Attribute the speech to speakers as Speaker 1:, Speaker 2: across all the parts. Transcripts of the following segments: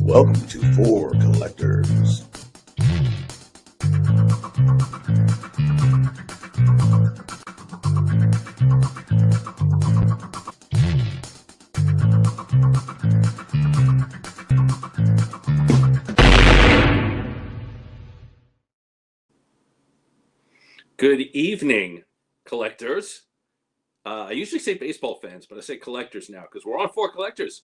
Speaker 1: Welcome to For Collectors.
Speaker 2: Good evening, collectors. I usually say baseball fans, but I say collectors now because we're on For Collectors.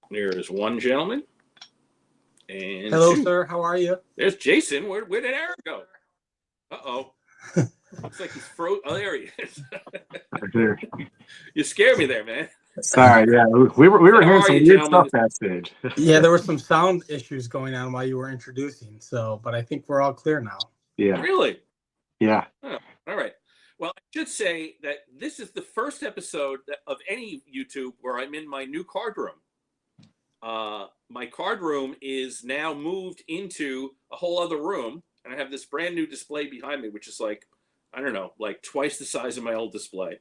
Speaker 2: There is one gentleman. And
Speaker 3: hello, sir. How are you?
Speaker 2: There's Jason. Where did Aaron go? Uh-oh. Looks like he's frozen. Oh, there he is. You scared me there, man.
Speaker 4: Sorry, yeah, we were hearing some weird stuff backstage.
Speaker 3: Yeah, there were some sound issues going on while you were introducing. But I think we're all clear now.
Speaker 4: Yeah.
Speaker 2: Really?
Speaker 4: Yeah.
Speaker 2: Oh, all right. Well, I should say that this is the first episode of any YouTube where I'm in my new card room. My card room is now moved into a whole other room, and I have this brand new display behind me, which is like twice the size of my old display.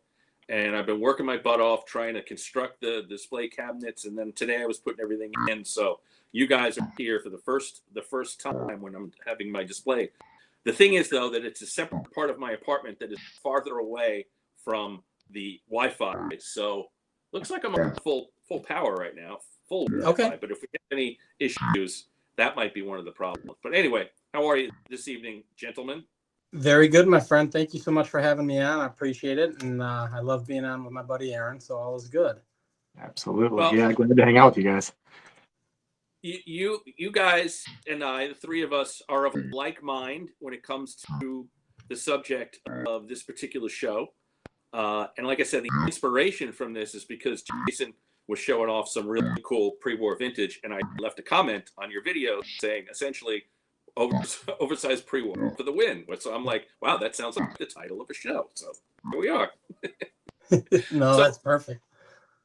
Speaker 2: And I've been working my butt off trying to construct the display cabinets, and then today I was putting everything in. So you guys are here for the first time when I'm having my display. The thing is, though, that it's a separate part of my apartment that is farther away from the Wi-Fi. So looks like I'm on full power right now, full
Speaker 3: Okay.
Speaker 2: Wi-Fi. But if we get any issues, that might be one of the problems. But anyway, how are you this evening, gentlemen?
Speaker 3: Very good, my friend. Thank you so much for having me on. I appreciate it. And I love being on with my buddy Aaron, so all is good.
Speaker 4: Absolutely.
Speaker 2: Well,
Speaker 4: yeah, glad to hang out with you guys.
Speaker 2: You guys and I, the three of us, are of like mind when it comes to the subject of this particular show. And like I said, the inspiration from this is because Jason was showing off some really cool pre-war vintage, and I left a comment on your video saying essentially oversized pre-war for the win. So I'm like, wow, that sounds like the title of a show. So here we are.
Speaker 3: No, that's perfect.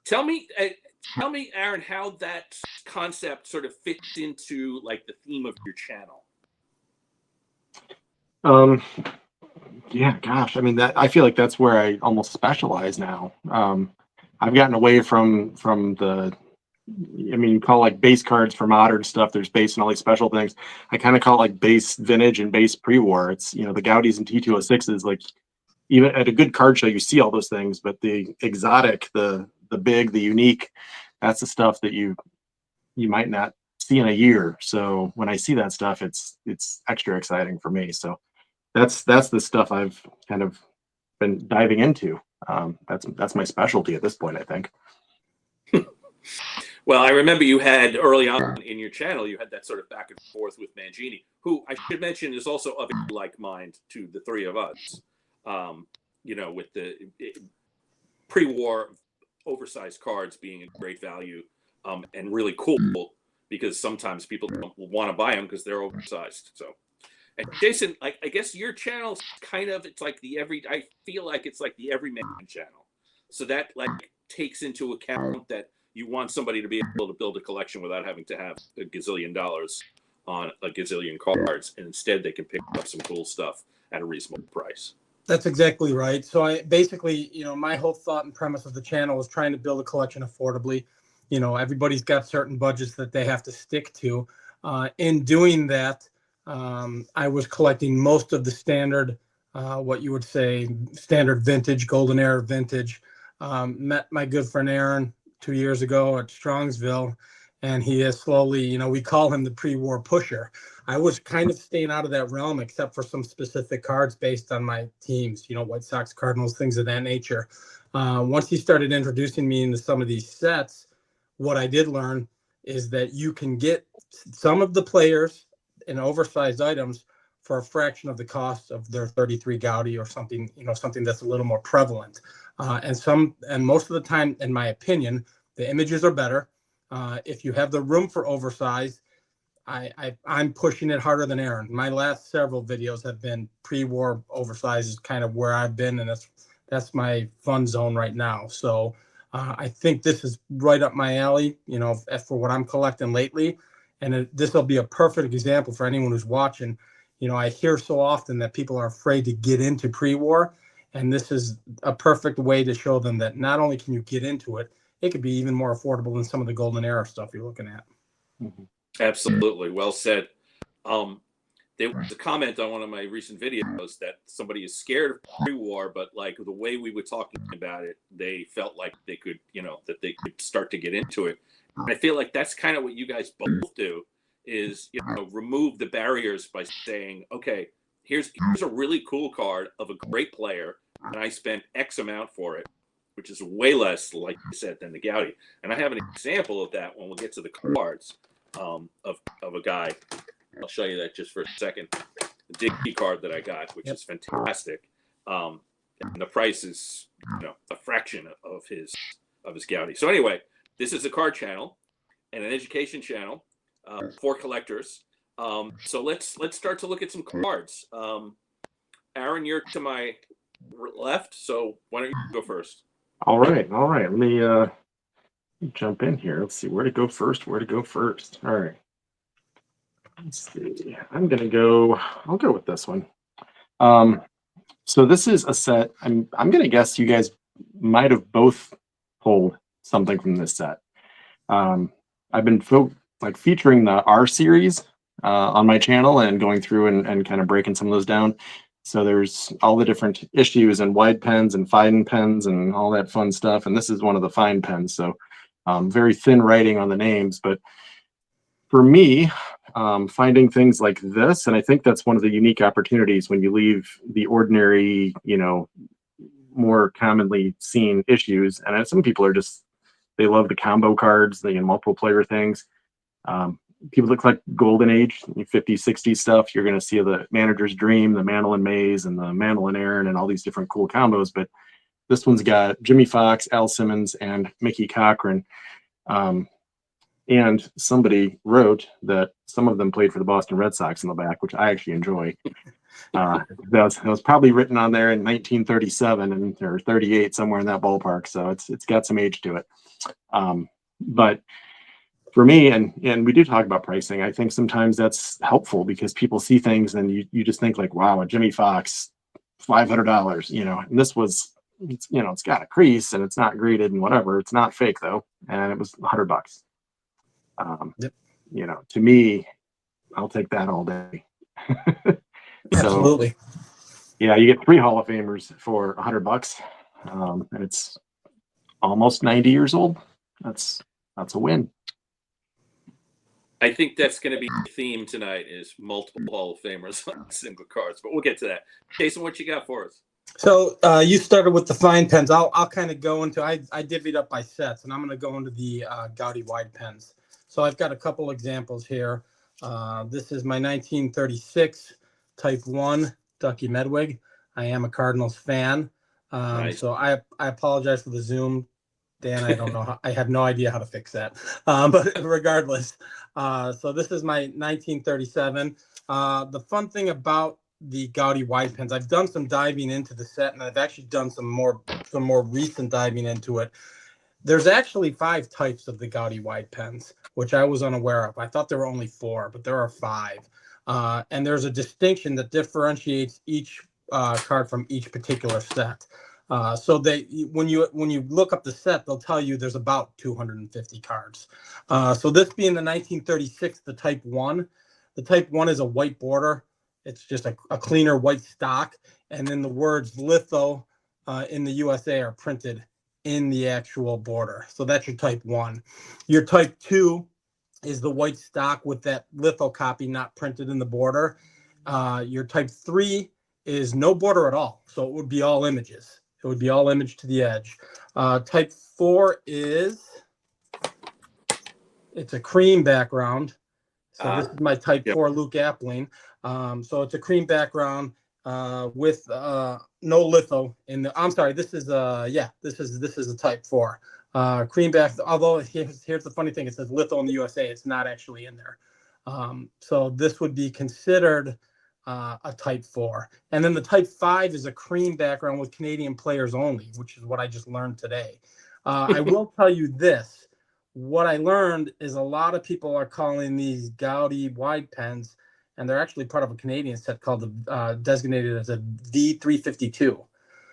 Speaker 2: Tell me, Aaron, how that concept sort of fits into like the theme of your channel.
Speaker 4: Yeah, gosh, I mean, I feel like that's where I almost specialize now. I've gotten away from the, I mean, you call like base cards for modern stuff. There's base and all these special things. I kind of call it like base vintage and base pre-war. It's, the Gaudis and T206s, like even at a good card show, you see all those things, but the exotic, the big, the unique, that's the stuff that you might not see in a year. So when I see that stuff, it's extra exciting for me. So that's the stuff I've kind of been diving into. That's my specialty at this point, I think.
Speaker 2: Well, I remember you had early on in your channel, you had that sort of back and forth with Mangini, who I should mention is also of a like mind to the three of us. With the pre-war oversized cards being a great value and really cool because sometimes people don't want to buy them because they're oversized. So, and Jason, I guess your channel kind of, I feel like it's like the everyman channel. So that takes into account that you want somebody to be able to build a collection without having to have a gazillion dollars on a gazillion cards, and instead they can pick up some cool stuff at a reasonable price.
Speaker 3: That's exactly right. So I basically, my whole thought and premise of the channel is trying to build a collection affordably. Everybody's got certain budgets that they have to stick to. In doing that, I was collecting most of the standard, what you would say, standard vintage, golden era vintage. Met my good friend Aaron 2 years ago at Strongsville, and he has slowly, we call him the pre-war pusher. I was kind of staying out of that realm, except for some specific cards based on my teams, White Sox, Cardinals, things of that nature. Once he started introducing me into some of these sets, what I did learn is that you can get some of the players and oversized items for a fraction of the cost of their 33 Gaudi or something, something that's a little more prevalent. And most of the time, in my opinion, the images are better. If you have the room for oversized, I'm pushing it harder than Aaron. My last several videos have been pre-war oversized is kind of where I've been, and that's my fun zone right now. So I think this is right up my alley, for what I'm collecting lately. And this will be a perfect example for anyone who's watching. I hear so often that people are afraid to get into pre-war, and this is a perfect way to show them that not only can you get into it, it could be even more affordable than some of the golden era stuff you're looking at.
Speaker 2: Absolutely. Well said. There was a comment on one of my recent videos that somebody is scared of pre-war, but like the way we were talking about it, they felt like they could, that they could start to get into it. And I feel like that's kind of what you guys both do is, remove the barriers by saying, okay, here's a really cool card of a great player, and I spent X amount for it, which is way less, like you said, than the Gaudi. And I have an example of that when we get to the cards of a guy. I'll show you that just for a second. The Diggy card that I got, which is fantastic. And the price is, a fraction of his Gaudi. So anyway, this is a card channel and an education channel for collectors. So let's start to look at some cards. Aaron, you're to my left, so why don't you go first?
Speaker 4: All right. Let me jump in here. Let's see where to go first. All right. Let's see. I'll go with this one. So this is a set. I'm gonna guess you guys might have both pulled something from this set. I've been featuring the R series on my channel and going through and kind of breaking some of those down. So there's all the different issues and wide pens and fine pens and all that fun stuff. And this is one of the fine pens. So very thin writing on the names. But for me, finding things like this, and I think that's one of the unique opportunities when you leave the ordinary, more commonly seen issues. And some people are they love the combo cards, the multiple player things. People look like Golden Age, 50s, 60s stuff. You're going to see the Manager's Dream, the Mandolin Maze, and the Mandolin Aaron, and all these different cool combos. But this one's got Jimmy Fox, Al Simmons, and Mickey Cochran. And somebody wrote that some of them played for the Boston Red Sox in the back, which I actually enjoy. That was probably written on there in 1937 or 38, somewhere in that ballpark. So it's got some age to it. But for me, and we do talk about pricing, I think sometimes that's helpful because people see things and you just think like, wow, a Jimmy Fox, $500, and this was, it's got a crease and it's not graded and whatever. It's not fake though. And it was $100.
Speaker 3: Yep.
Speaker 4: To me, I'll take that all day.
Speaker 3: Absolutely.
Speaker 4: Yeah, you get 3 Hall of Famers for $100, and it's almost 90 years old. That's a win.
Speaker 2: I think that's going to be the theme tonight is multiple Hall of Famers on single cards, but we'll get to that. Jason, what you got for us?
Speaker 3: So you started with the fine pens. I'll kind of go into, I divvied up by sets, and I'm going to go into the Gaudi wide pens. So I've got a couple examples here. This is my 1936 Type 1 Ducky Medwig. I am a Cardinals fan.
Speaker 2: Nice.
Speaker 3: So I apologize for the Zoom. Dan, I don't know. I have no idea how to fix that. But regardless, so this is my 1937. The fun thing about the Gaudi wide pens, I've done some diving into the set, and I've actually done some more recent diving into it. There's actually 5 types of the Gaudi wide pens, which I was unaware of. I thought there were only 4, but there are 5. And there's a distinction that differentiates each card from each particular set. So when you look up the set, they'll tell you there's about 250 cards. So this being the 1936, the Type 1. The Type 1 is a white border. It's just a cleaner white stock. And then the words litho in the USA are printed in the actual border. So that's your Type 1. Your Type 2 is the white stock with that litho copy not printed in the border. Your Type 3 is no border at all. So it would be all images. It would be all image to the edge. Type 4 it's a cream background. So this is my Type 4 Luke Appling. So it's a cream background with no litho in the. I'm sorry. This is This is a Type 4 cream back. Although here's the funny thing: it says litho in the USA. It's not actually in there. So this would be considered a Type 4. And then the Type 5 is a cream background with Canadian players only, which is what I just learned today. I will tell you this. What I learned is a lot of people are calling these Gaudi wide pens, and they're actually part of a Canadian set called the designated as a V352.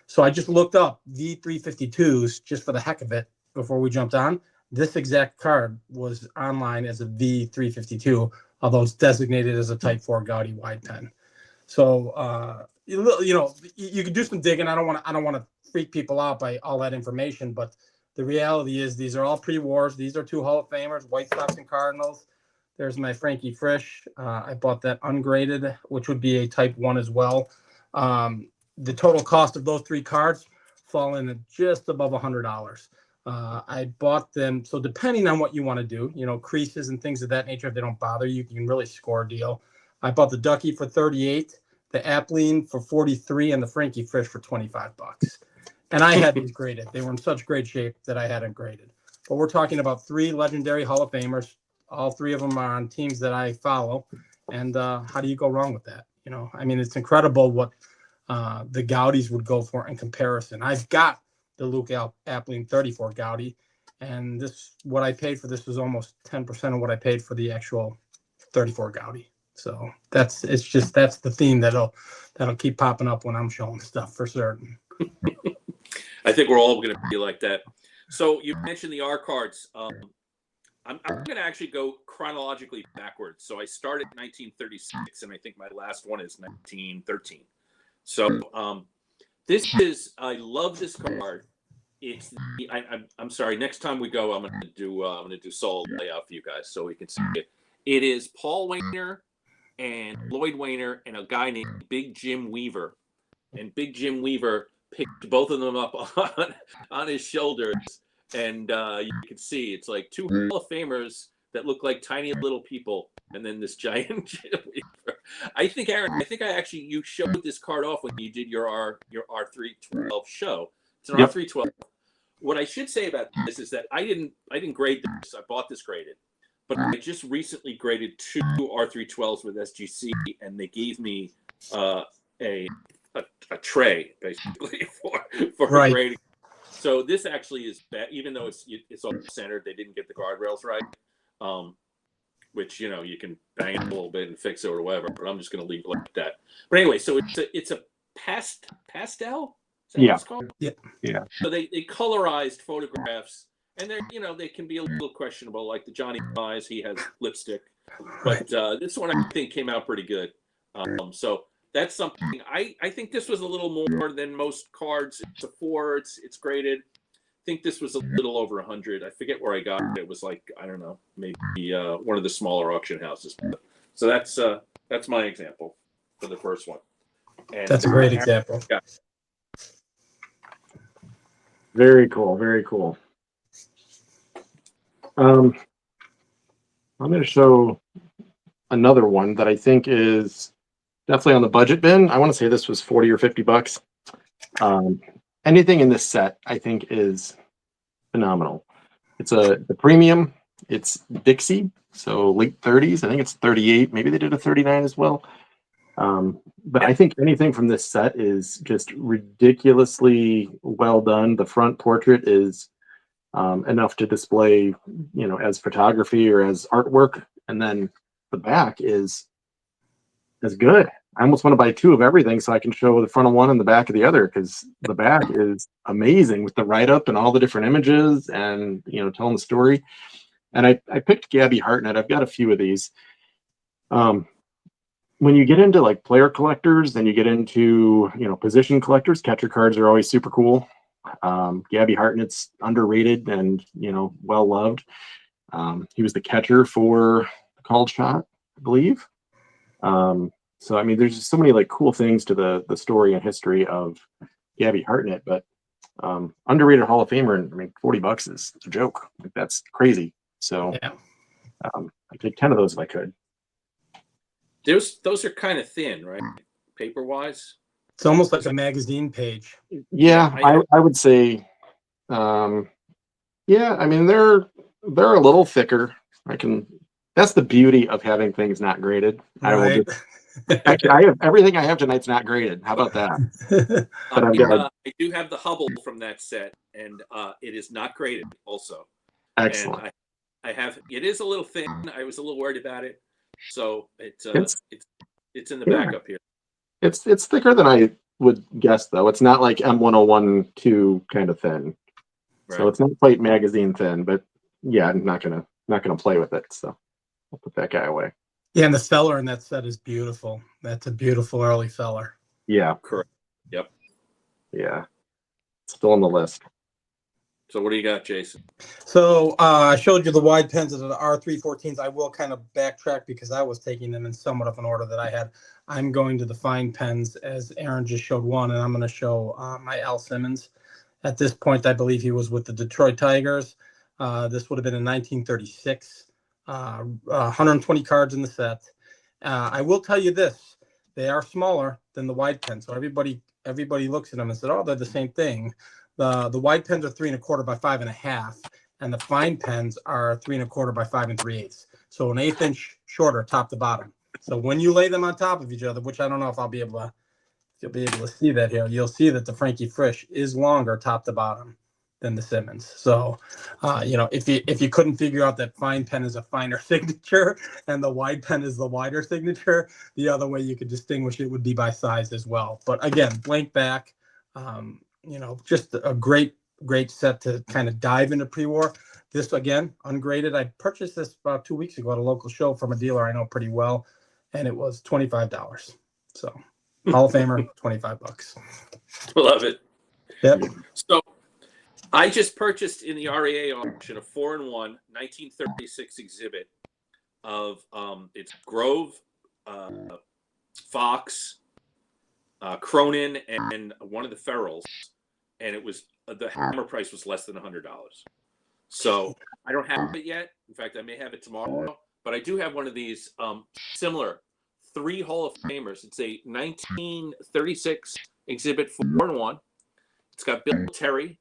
Speaker 3: So I just looked up V352s just for the heck of it before we jumped on. This exact card was online as a V352, although it's designated as a Type 4 Gaudi wide pen. So you can do some digging. I don't want to freak people out by all that information, but the reality is these are all pre-wars. These are 2 Hall of Famers, White Sox and Cardinals. There's my Frankie Frisch. I bought that ungraded, which would be a Type 1 as well. The total cost of those 3 cards fall in at just above $100. I bought them. So depending on what you want to do, creases and things of that nature, if they don't bother you, you can really score a deal. I bought the Ducky for $38, the Appling for $43, and the Frankie Frisch for $25. And I had these graded. They were in such great shape that I had them graded. But we're talking about 3 legendary Hall of Famers. All 3 of them are on teams that I follow. And how do you go wrong with that? It's incredible what the Gaudis would go for in comparison. I've got the Luke Appling 34 Gaudi, and what I paid for this was almost 10% of what I paid for the actual 34 Gaudi. So that's the theme that'll keep popping up when I'm showing stuff for certain.
Speaker 2: I think we're all going to be like that. So you mentioned the R cards. I'm going to actually go chronologically backwards. So I started in 1936, and I think my last one is 1913. So I love this card. It's I'm sorry. Next time we go, I'm going to do solo layout for you guys so we can see it. It is Paul Wainer and Lloyd Wainer and a guy named Big Jim Weaver, and Big Jim Weaver picked both of them up on his shoulders, and you can see it's like 2 Hall of Famers that look like tiny little people, and then this giant Jim Weaver. I think, Aaron, you showed this card off when you did your R312 show. It's an R312. What I should say about this is that I didn't grade this. I bought this graded, but I just recently graded 2 R312s with SGC, and they gave me a tray basically for
Speaker 3: Right.
Speaker 2: grading. So this actually is bad, even though it's all centered. They didn't get the guardrails right, which you can bang it a little bit and fix it or whatever. But I'm just going to leave it like that. But anyway, so it's a pastel. Is that what it's called?
Speaker 3: Yeah.
Speaker 2: So they colorized photographs, and they can be a little questionable. Like the Johnny Eyes, he has lipstick, but this one I think came out pretty good. So that's something. I think this was a little more than most cards. It's a 4. It's graded. I think this was a little over 100. I forget where I got it. It was like, I don't know, maybe one of the smaller auction houses. So that's my example for the first one. And
Speaker 3: that's a great example.
Speaker 2: Yeah.
Speaker 4: Very cool. Very cool. I'm going to show another one that I think is definitely on the budget bin. I want to say this was $40 or $50. Anything in this set, I think, is phenomenal. It's the premium. It's Dixie, so late 30s. I think it's 38. Maybe they did a 39 as well. But I think anything from this set is just ridiculously well done. The front portrait is enough to display, as photography or as artwork, and then the back is good. I almost want to buy 2 of everything so I can show the front of one and the back of the other, because the back is amazing with the write-up and all the different images and telling the story. And I picked Gabby Hartnett. I've got a few of these. When you get into like player collectors and you get into position collectors, catcher cards are always super cool. Gabby Hartnett's underrated and well loved. He was the catcher for the Called Shot, I believe. So there's just so many like cool things to the story and history of Gabby Hartnett, but underrated Hall of Famer, and $40 is a joke. Like, that's crazy. So
Speaker 3: Yeah.
Speaker 4: I'd take 10 of those if I could.
Speaker 2: Those are kind of thin, right? Paper wise.
Speaker 3: It's almost like a magazine page.
Speaker 4: Yeah, I would say, they're a little thicker. That's the beauty of having things not graded.
Speaker 3: Right.
Speaker 4: I have everything I have tonight's not graded. How about that?
Speaker 2: I do have the Hubble from that set, and it is not graded also.
Speaker 4: Excellent.
Speaker 2: And I have, it is a little thin. I was a little worried about it, so it's
Speaker 4: It's
Speaker 2: it's in the
Speaker 4: yeah.
Speaker 2: backup here.
Speaker 4: It's thicker than I would guess, though. It's not like M1012 kind of thin. So
Speaker 2: Right.
Speaker 4: it's not quite magazine thin, but yeah, I'm not gonna play with it. So I'll put that guy away.
Speaker 3: Yeah, and the feller in that set is beautiful. That's a beautiful early feller.
Speaker 4: Yeah,
Speaker 2: Correct. Yep.
Speaker 4: yeah. Still on the list.
Speaker 2: So what do you got, Jason?
Speaker 3: So I showed you the wide pens of the R314s. I will kind of backtrack because I was taking them in somewhat of an order that I had. I'm going to the fine pens as Aaron just showed one, and I'm going to show my Al Simmons. At this point, I believe he was with the Detroit Tigers. This would have been in 1936. 120 cards in the set. I will tell you this: they are smaller than the wide pen. So everybody looks at them and said, "Oh, they're the same thing." The wide pens are 3 1/4 by 5 1/2, and the fine pens are 3 1/4 by 5 3/8. So an 1/8 inch shorter, top to bottom. So when you lay them on top of each other, which I don't know if you'll be able to see that here, you'll see that the Frankie Frisch is longer top to bottom than the Simmons. So, if you couldn't figure out that fine pen is a finer signature and the wide pen is the wider signature, the other way you could distinguish it would be by size as well. But again, blank back. Just a great set to kind of dive into pre-war. This, again, ungraded. I purchased this about 2 weeks ago at a local show from a dealer I know pretty well, and it was $25. So Hall of Famer, $25.
Speaker 2: Love it.
Speaker 3: Yep.
Speaker 2: So I just purchased in the REA auction a 4-in-1 1936 exhibit of it's Grove, Fox, Cronin, and one of the Ferrells, and it was the hammer price was less than $100. So I don't have it yet. In fact, I may have it tomorrow, but I do have one of these similar 3 Hall of Famers. It's a 1936 exhibit 4-in-1. It's got Bill Terry,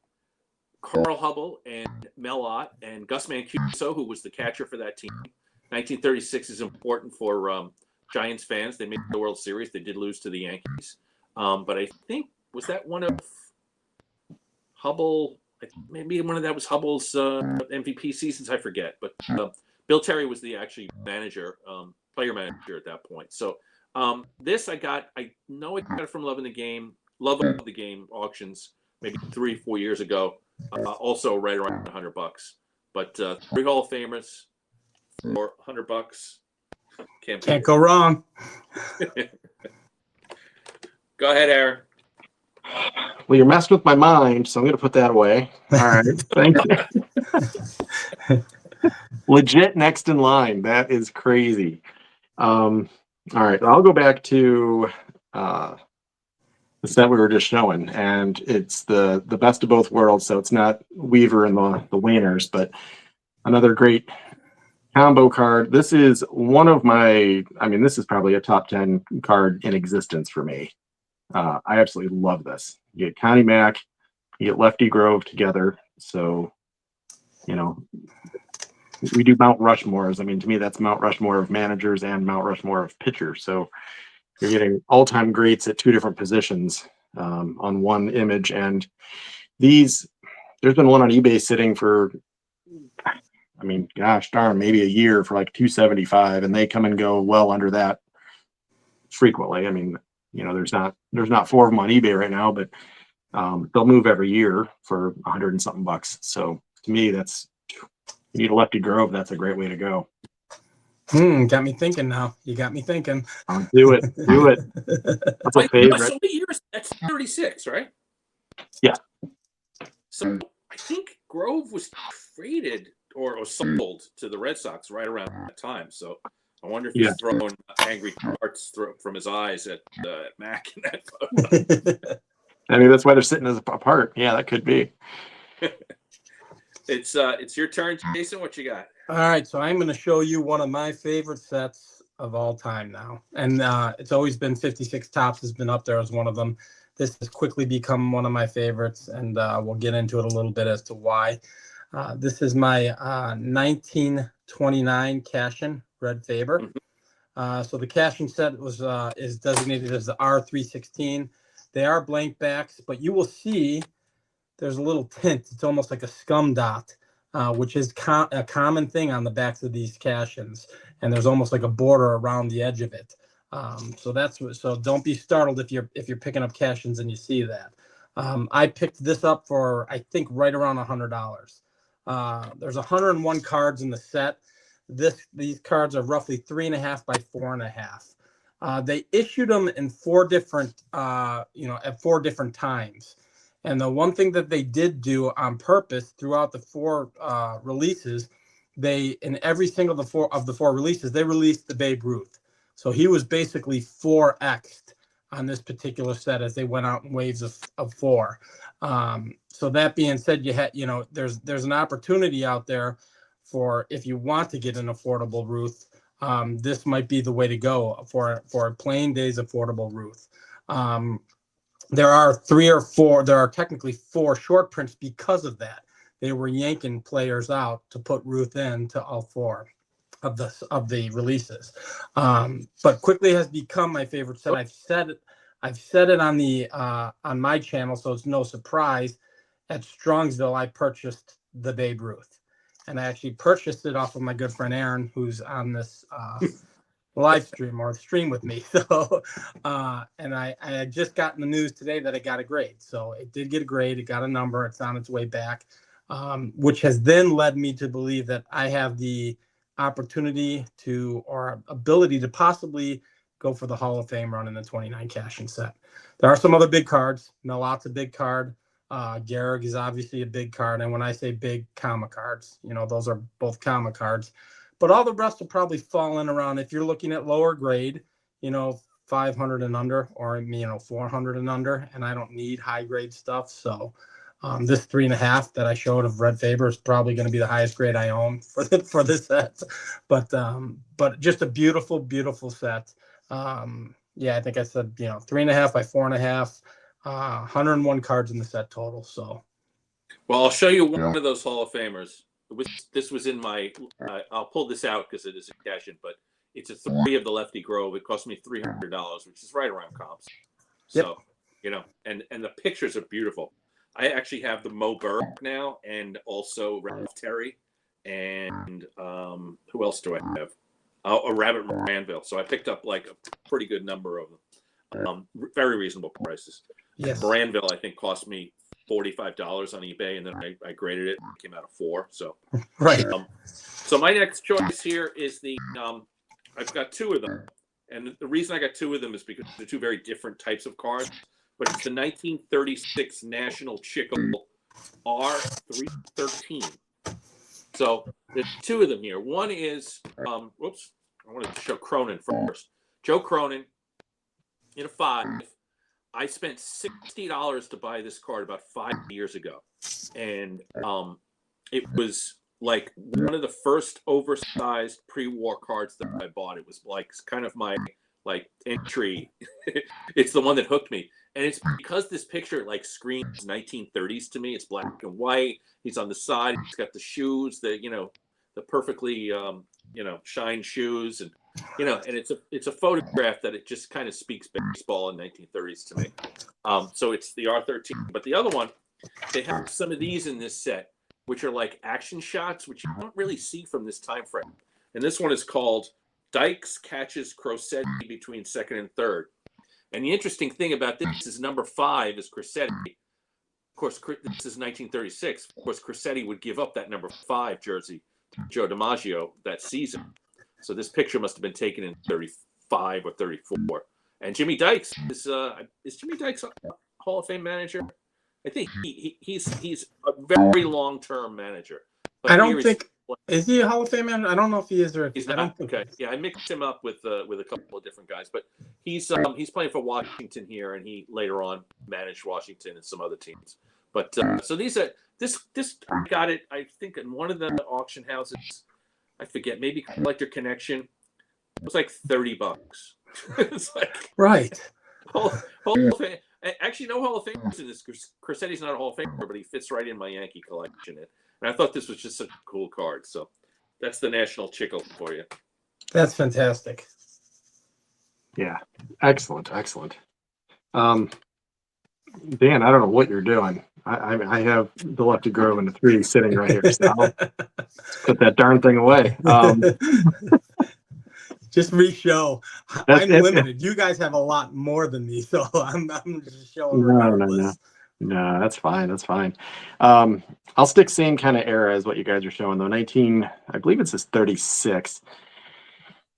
Speaker 2: Carl Hubble, and Mel Ott, and Gus Mancuso, who was the catcher for that team. 1936 is important for Giants fans. They made the World Series. They did lose to the Yankees. But I think, was that one of Hubble? Maybe one of that was Hubble's MVP seasons. I forget. But Bill Terry was the actually manager, player manager at that point. So this I know I got it from Love the Game auctions maybe 3-4 years ago. Also right around $100. But 3 Hall of Famers for $100. Can't
Speaker 3: go wrong.
Speaker 2: Go ahead, Aaron.
Speaker 4: Well, you're messing with my mind, so I'm going to put that away. All right. Thank you. Legit next in line. That is crazy. All right. I'll go back to the set we were just showing, and it's the best of both worlds. So it's not Weaver and the Wainers, but another great combo card. This is one of this is probably a top 10 card in existence for me. I absolutely love this. You get Connie Mack, you get Lefty Grove together. So, we do Mount Rushmores. To me, that's Mount Rushmore of managers and Mount Rushmore of pitchers. So you're getting all-time greats at 2 different positions on one image. And there's been one on eBay sitting for, gosh darn, maybe a year for like $275, and they come and go well under that frequently. There's not 4 of them on eBay right now, but they'll move every year for $100 and something bucks. So to me, you need a Lefty Grove. That's a great way to go.
Speaker 3: Got me thinking now. You got me thinking.
Speaker 4: Do it. That's a favorite.
Speaker 2: So many years. That's 36, right?
Speaker 4: Yeah.
Speaker 2: So I think Grove was traded or sold to the Red Sox right around that time. So I wonder if he's throwing angry darts from his eyes at Mac in that photo.
Speaker 4: That's why they're sitting apart. Yeah, that could be.
Speaker 2: It's your turn, Jason. What you got?
Speaker 3: All right, so I'm going to show you one of my favorite sets of all time now, and it's always been 56 Topps has been up there as one of them. This has quickly become one of my favorites, and we'll get into it a little bit as to why. This is my 1929 Cashin Red Faber. So the Cashin set is designated as the R316. They are blank backs, but you will see there's a little tint. It's almost like a scum dot which is a common thing on the backs of these cash-ins, and there's almost like a border around the edge of it. So don't be startled if you're picking up cash-ins and you see that. I picked this up for, I think, right around $100. There's 101 cards in the set. These cards are roughly 3.5 by 4.5. They issued them in four different times. And the one thing that they did do on purpose throughout the four releases, in every single of the four releases, they released the Babe Ruth. So he was basically 4X'd on this particular set as they went out in waves of four. So that being said, there's an opportunity out there for, if you want to get an affordable Ruth, this might be the way to go for a plain days affordable Ruth. There are technically four short prints because of that. They were yanking players out to put Ruth into all four of the releases. But quickly has become my favorite set. I've said it on my channel, so it's no surprise. At Strongsville, I purchased the Babe Ruth, and I actually purchased it off of my good friend Aaron, who's on this live stream or stream with me. So, and I had just gotten the news today that it got a grade. So it did get a grade. It got a number. It's on its way back, which has then led me to believe that I have the opportunity or ability to possibly go for the Hall of Fame run in the 29 cash-in set. There are some other big cards. Melot's a big card. Gehrig is obviously a big card. And when I say big, comma cards, those are both comma cards. But all the rest will probably fall in around, if you're looking at lower grade, 500 and under, or 400 and under. And I don't need high grade stuff. So this 3.5 that I showed of Red Faber is probably going to be the highest grade I own for this set. But just a beautiful, beautiful set. I think I said 3.5 by 4.5. 101 cards in the set total. So,
Speaker 2: well, I'll show you one of those Hall of Famers. This was in my. I'll pull this out because it is a cash-in, but it's a 3 of the Lefty Grove. It cost me $300, which is right around comps. So, and the pictures are beautiful. I actually have the Mo Burke now, and also Ralph Terry, and who else do I have? A Rabbit Moranville. So I picked up like a pretty good number of them. Very reasonable prices.
Speaker 3: Yes.
Speaker 2: Moranville, I think, cost me $45 on eBay, and then I graded it. It came out of 4. So
Speaker 3: right.
Speaker 2: So my next choice here is the. I've got 2 of them, and the reason I got 2 of them is because they're 2 very different types of cards. But it's the 1936 National Chickle R313. So there's 2 of them here. One is I wanted to show Cronin first. Joe Cronin in a 5. I spent $60 to buy this card about 5 years ago, and it was like one of the first oversized pre-war cards that I bought. It was like kind of my entry. It's the one that hooked me, and it's because this picture screams 1930s to me. It's black and white. He's on the side. He's got the shoes, the perfectly shined shoes, and and it's a photograph that it just kind of speaks baseball in 1930s to me. So it's the R13, but the other one, they have some of these in this set, which are like action shots, which you don't really see from this time frame. And this one is called Dykes Catches Crosetti Between Second and Third. And the interesting thing about this is number 5 is Crosetti. Of course, this is 1936. Of course, Crosetti would give up that number 5 jersey to Joe DiMaggio that season. So this picture must have been taken in 35 or 34. And Jimmy Dykes is Jimmy Dykes a Hall of Fame manager? I think he's a very long-term manager. But
Speaker 3: I don't think is he a Hall of Fame manager? I don't know if he is or if
Speaker 2: he's
Speaker 3: I
Speaker 2: not.
Speaker 3: don't think
Speaker 2: Okay, yeah, I mixed him up with a couple of different guys, but he's playing for Washington here, and he later on managed Washington and some other teams. But so this I got it, I think, in one of the auction houses. I forget, maybe Collector Connection. It was like $30. It's like
Speaker 3: right.
Speaker 2: Hall of Fame. Actually, no Hall of Famers in this. Crosetti's not a Hall of Famer, but he fits right in my Yankee collection. And I thought this was just such a cool card. So that's the National Chickle for you.
Speaker 3: That's fantastic.
Speaker 4: Yeah, excellent. Dan, I don't know what you're doing. I have the Lefty Grove and the 3 sitting right here. So I'll put that darn thing away.
Speaker 3: Just re-show.
Speaker 4: That's
Speaker 3: I'm
Speaker 4: it.
Speaker 3: limited. You guys have a lot more than me, so I'm just showing
Speaker 4: No,
Speaker 3: regardless.
Speaker 4: no, that's fine. That's fine. I'll stick same kind of era as what you guys are showing though. 19, I believe it's this 36.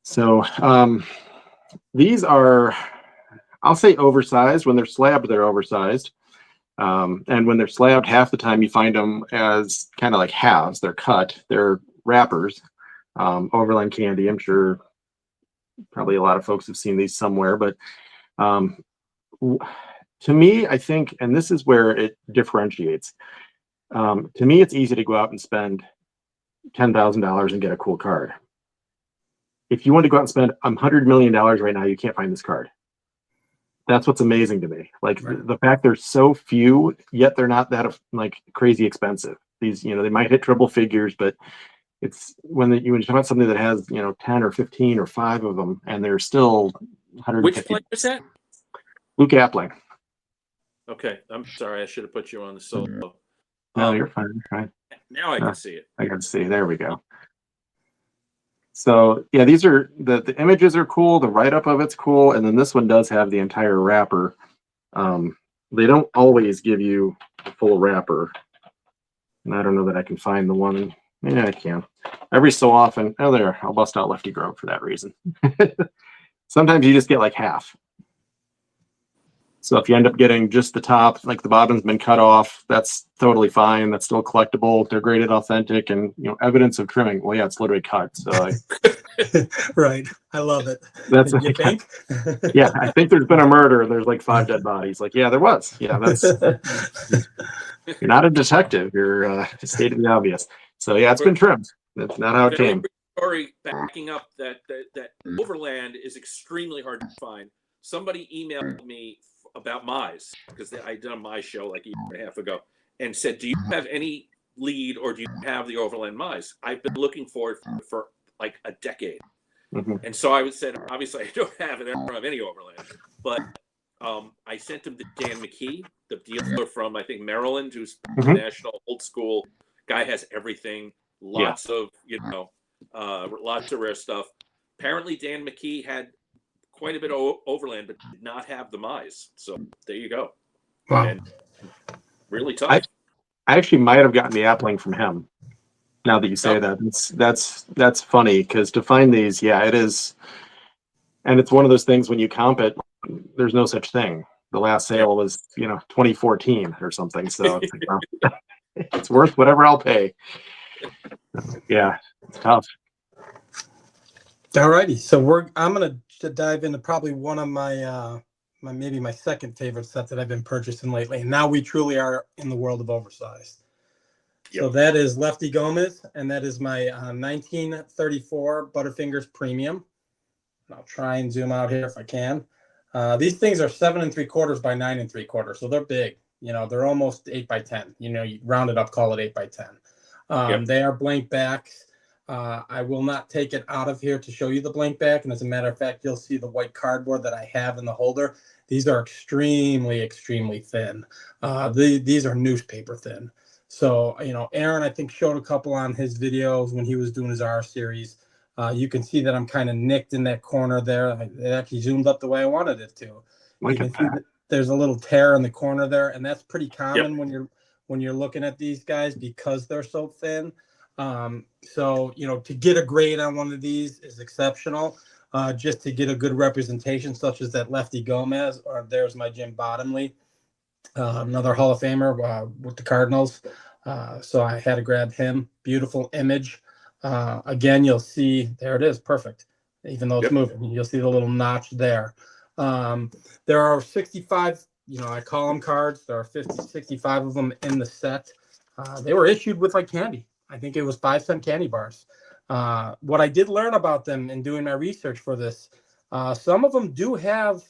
Speaker 4: So these are, I'll say oversized. When they're slabbed, they're oversized. And when they're slabbed, half the time you find them as kind of like halves. They're cut. They're wrappers. Overland candy. I'm sure probably a lot of folks have seen these somewhere, but to me, I think, and this is where it differentiates. To me, it's easy to go out and spend $10,000 and get a cool card. If you want to go out and spend $100 million right now, you can't find this card. That's what's amazing to me. Like
Speaker 3: Right.
Speaker 4: the fact there's so few, yet they're not that like crazy expensive. These, they might hit triple figures, but it's when you find something that has 10 or 15 or 5 of them, and they're still 150.
Speaker 2: Which player is that?
Speaker 4: Luke Appling.
Speaker 2: Okay, I'm sorry. I should have put you on the solo.
Speaker 4: No, you're fine. You're fine.
Speaker 2: Now I can see it.
Speaker 4: I can see. There we go. So yeah, these are the images are cool. The write-up of it's cool, and then this one does have the entire wrapper. They don't always give you the full wrapper, and I don't know that I can find the one. Yeah, I can. Every so often, there, I'll bust out Lefty Grove for that reason. Sometimes you just get like half. So if you end up getting just the top, like the bottom's been cut off, that's totally fine. That's still collectible. They're graded authentic, and evidence of trimming. Well, yeah, it's literally cut. So
Speaker 3: Right. I love it.
Speaker 4: that's
Speaker 3: You think?
Speaker 4: yeah. I think there's been a murder. There's like 5 dead bodies. Like, yeah, there was. Yeah, that's. You're not a detective. You're stating the obvious. So yeah, it's been trimmed. That's not how it came.
Speaker 2: Story backing up that Overland is extremely hard to find. Somebody emailed me about Mize because I done a Mize show like a year and a half ago and said, "Do you have any lead or do you have the Overland Mize?" I've been looking for it for like a decade, and so I said, obviously I don't have it. I don't have any Overland, but I sent him to Dan McKee, the dealer from I think Maryland, who's national old school guy, has everything, lots of lots of rare stuff. Apparently, Dan McKee had quite a bit of Overland, but did not have the Mize. So there you go.
Speaker 3: Wow.
Speaker 2: And really tough.
Speaker 4: I actually might have gotten the Appling from him. Now that you say that, that's funny because to find these, yeah, it is, and it's one of those things when you comp it, there's no such thing. The last sale was 2014 or something, so it's, like, it's worth whatever I'll pay. Yeah, it's tough.
Speaker 3: All righty. So I'm gonna dive into probably one of my maybe my second favorite set that I've been purchasing lately. And now we truly are in the world of oversized. Yep. So that is Lefty Gomez, and that is my 1934 Butterfingers Premium. And I'll try and zoom out here if I can. These things are 7 3/4 by 9 3/4, so they're big. They're almost 8 by 10. You round it up, call it 8 by 10. Yep. They are blank backs. I will not take it out of here to show you the blank back. And as a matter of fact, you'll see the white cardboard that I have in the holder. These are extremely, extremely thin. These are newspaper thin. So, Aaron, I think, showed a couple on his videos when he was doing his R series. You can see that I'm kind of nicked in that corner there. It actually zoomed up the way I wanted it to. You can see that there's a little tear in the corner there. And that's pretty common when you're looking at these guys because they're so thin. So, to get a grade on one of these is exceptional. Just to get a good representation, such as that Lefty Gomez, or there's my Jim Bottomley, another Hall of Famer with the Cardinals. So I had to grab him. Beautiful image. Again, you'll see, there it is, perfect. Even though it's moving, you'll see the little notch there. There are 65, I call them cards. There are 50, 65 of them in the set. They were issued with like candy. I think it was 5-cent candy bars. What I did learn about them in doing my research for this, some of them do have,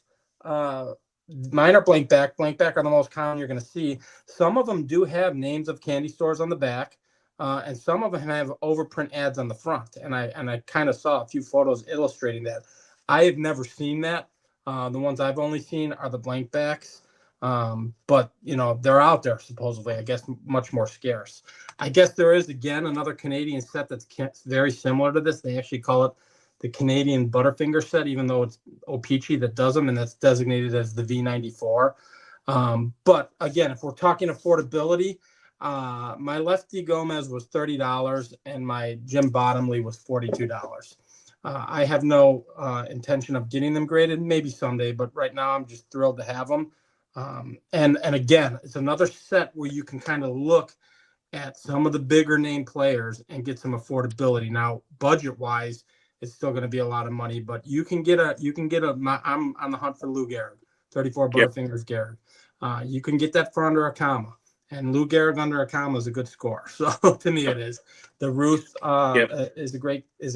Speaker 3: mine are blank back. Blank back are the most common you're going to see. Some of them do have names of candy stores on the back, and some of them have overprint ads on the front. And I kind of saw a few photos illustrating that. I have never seen that. The ones I've only seen are the blank backs. But they're out there supposedly. I guess much more scarce. I guess there is again another Canadian set that's very similar to this. They actually call it the Canadian Butterfinger set, even though it's O-Pee-Chee that does them, and that's designated as the V94. But again, if we're talking affordability, my Lefty Gomez was $30 and my Jim Bottomley was $42. I have no intention of getting them graded, maybe someday, but right now I'm just thrilled to have them. And again, it's another set where you can kind of look at some of the bigger name players and get some affordability. Now, budget wise, it's still going to be a lot of money, but you can get I'm on the hunt for Lou Gehrig, 34 Butterfingers Gehrig. You can get that for under a comma, and Lou Gehrig under a comma is a good score. So to me, it is. The Ruth is a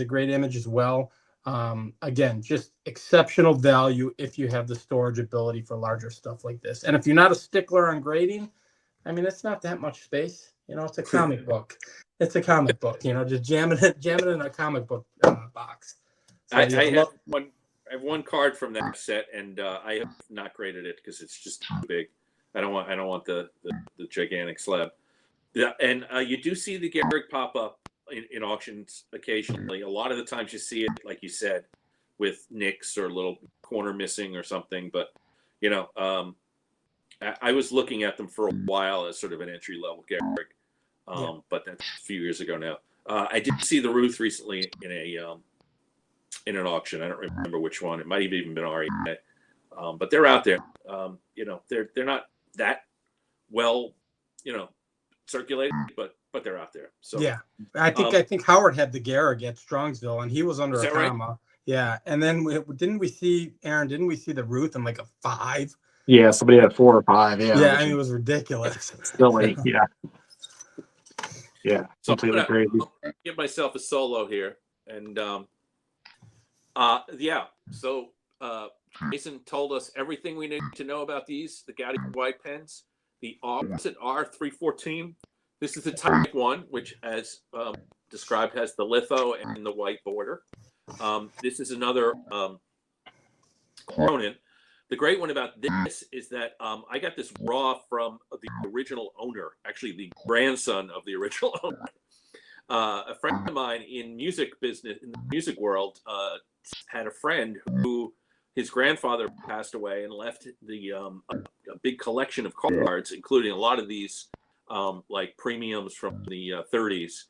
Speaker 3: great image as well. Again, just exceptional value if you have the storage ability for larger stuff like this. And if you're not a stickler on grading, I mean, it's not that much space. It's a comic book. It's a comic book. Just jam it in a comic book box. So,
Speaker 2: I have one card from that set, and I have not graded it because it's just too big. I don't want the gigantic slab. Yeah, and you do see the Gehrig pop up in auctions occasionally. A lot of the times you see it, like you said, with nicks or a little corner missing or something. But I was looking at them for a while as sort of an entry level Gehrig, but that's a few years ago now. I did see the Ruth recently in an auction. I don't remember which one. It might have even been REA, but they're out there. They're not that well, circulated, but they're out there. So
Speaker 3: yeah, I think Howard had the Gehrig at Strongsville, and he was under a comma. Right? Yeah, and then didn't we see the Ruth in like a 5?
Speaker 4: Yeah, somebody had 4 or 5. Yeah,
Speaker 3: I mean, it was ridiculous.
Speaker 4: Silly. Yeah,
Speaker 2: so
Speaker 4: completely crazy.
Speaker 2: I'll give myself a solo here, and So Jason told us everything we need to know about these, the Gaudy white pens, the Opposite R314. This is the Type 1, which, as described, has the litho and the white border. This is another Cronin. The great one about this is that I got this raw from the original owner, actually the grandson of the original owner. A friend of mine in music business, in the music world, had a friend who his grandfather passed away and left a big collection of cards, including a lot of these like premiums from the 30s.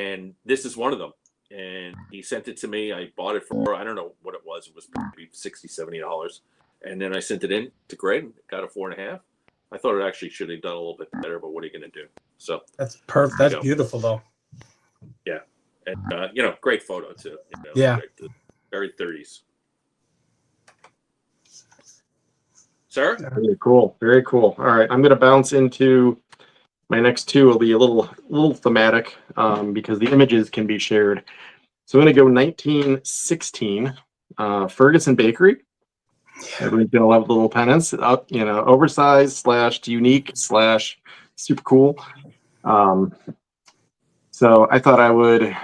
Speaker 2: And this is one of them. And he sent it to me. I bought it for, I don't know what it was. It was maybe $60, $70. And then I sent it in to grade, got a 4.5. I thought it actually should have done a little bit better, but what are you going to do? So
Speaker 3: that's perfect. That's beautiful, though.
Speaker 2: Yeah, and great photo too.
Speaker 3: Yeah,
Speaker 2: very 30s. Sir,
Speaker 4: very cool, very cool. All right, I'm going to bounce into my next two. Will be a little thematic because the images can be shared. So I'm going to go 1916 Ferguson Bakery. Everyone's gonna love the little pennants. Oversized / unique / super cool. So I thought I would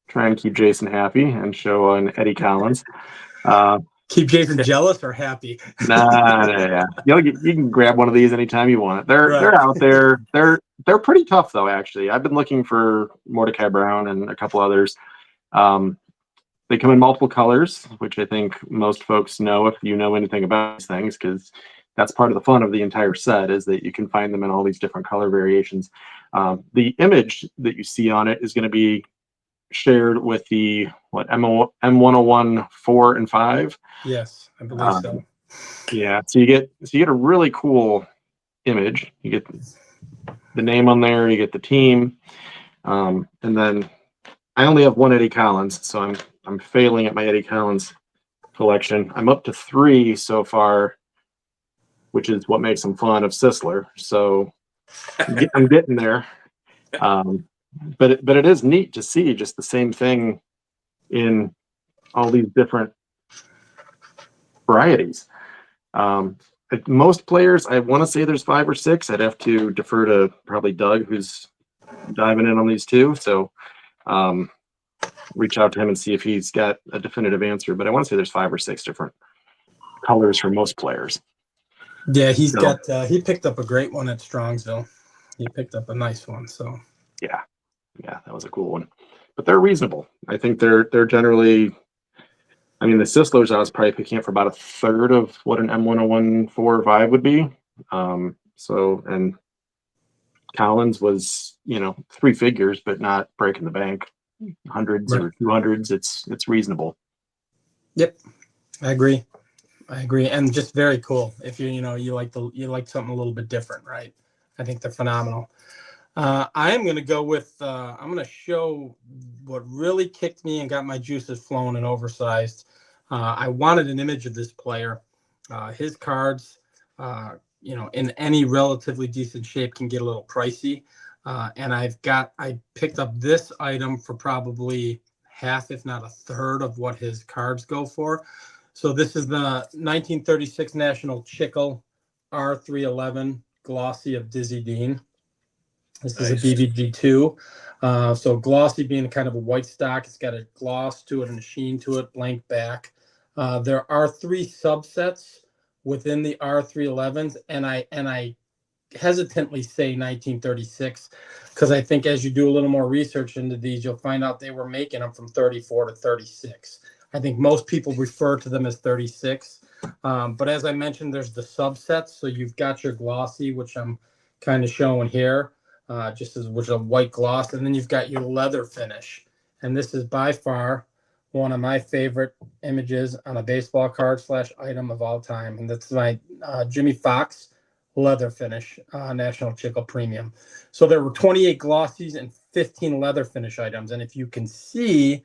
Speaker 4: try and keep Jason happy and show an Eddie Collins.
Speaker 3: Keep Jason jealous or happy?
Speaker 4: Nah. You can grab one of these anytime you want. They're out there. They're pretty tough though. Actually, I've been looking for Mordecai Brown and a couple others. They come in multiple colors, which I think most folks know if you know anything about these things, because that's part of the fun of the entire set is that you can find them in all these different color variations. The image that you see on it is going to be shared with the M101 4 and 5.
Speaker 3: Yes, I believe so.
Speaker 4: Yeah, so you get a really cool image. You get the name on there, you get the team, and then I only have one Eddie Collins, so I'm failing at my Eddie Collins collection. I'm up to 3 so far, which is what makes them fun of Sisler. So I'm getting there. But it is neat to see just the same thing in all these different varieties. Most players, I want to say there's 5 or 6. I'd have to defer to probably Doug, who's diving in on these too. So reach out to him and see if he's got a definitive answer. But I want to say there's 5 or 6 different colors for most players.
Speaker 3: Yeah, he's
Speaker 4: So,
Speaker 3: got he picked up a great one at Strongsville. He picked up a nice one. So
Speaker 4: yeah, that was a cool one. But they're reasonable. I think they're generally. I mean, the Sislers I was probably picking up for about a third of what an M101 4 or 5 would be. So and Collins was, three figures, but not breaking the bank, hundreds
Speaker 3: right.
Speaker 4: or 200s. It's reasonable.
Speaker 3: Yep, I agree. And just very cool. If you like something a little bit different, right? I think they're phenomenal. I am going to go with. I'm going to show what really kicked me and got my juices flowing and Oversized. I wanted an image of this player. His cards, in any relatively decent shape, can get a little pricey. And I picked up this item for probably half, if not a third, of what his cards go for. So this is the 1936 National Chickle R311 Glossy of Dizzy Dean. This is a BBG2. So glossy being kind of a white stock. It's got a gloss to it and a sheen to it, blank back. There are 3 subsets within the R311s, and I hesitantly say 1936 because I think as you do a little more research into these, you'll find out they were making them from 34 to 36. I think most people refer to them as 36. But as I mentioned, there's the subsets. So you've got your glossy, which I'm kind of showing here, which is a white gloss. And then you've got your leather finish. And this is by far one of my favorite images on a baseball card / item of all time. And that's my Jimmy Fox leather finish National Chickle Premium. So there were 28 glossies and 15 leather finish items. And if you can see,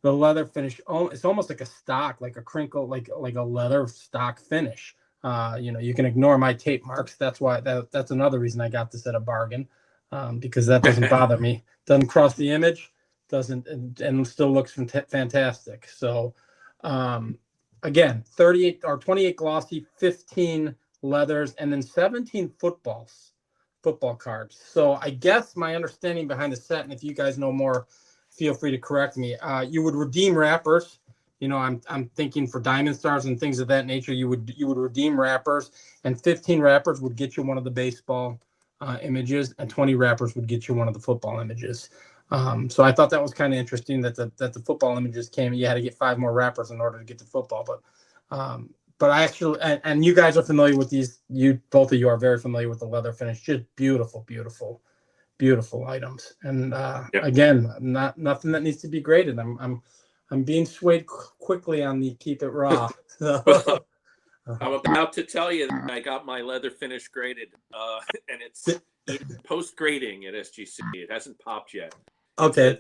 Speaker 3: the leather finish, it's almost like a stock, like a crinkle, like a leather stock finish. You can ignore my tape marks. That's another reason I got this at a bargain, because that doesn't bother me. Doesn't cross the image, doesn't, and still looks fantastic. So, again, 38 or 28 glossy, 15 leathers, and then 17 football cards. So I guess my understanding behind the set, and if you guys know more, feel free to correct me. You would redeem wrappers. I'm thinking for Diamond Stars and things of that nature. You would redeem wrappers, and 15 wrappers would get you one of the baseball images, and 20 wrappers would get you one of the football images. So I thought that was kind of interesting that the football images came. You had to get 5 more wrappers in order to get the football, but I actually, and you guys are familiar with these. Both of you are very familiar with the leather finish. Just beautiful, beautiful, beautiful items. And again, nothing that needs to be graded. I'm being swayed quickly on the keep it raw.
Speaker 2: Well, I'm about to tell you that I got my leather finish graded, and it's post grading at SGC. It hasn't popped yet.
Speaker 3: Okay.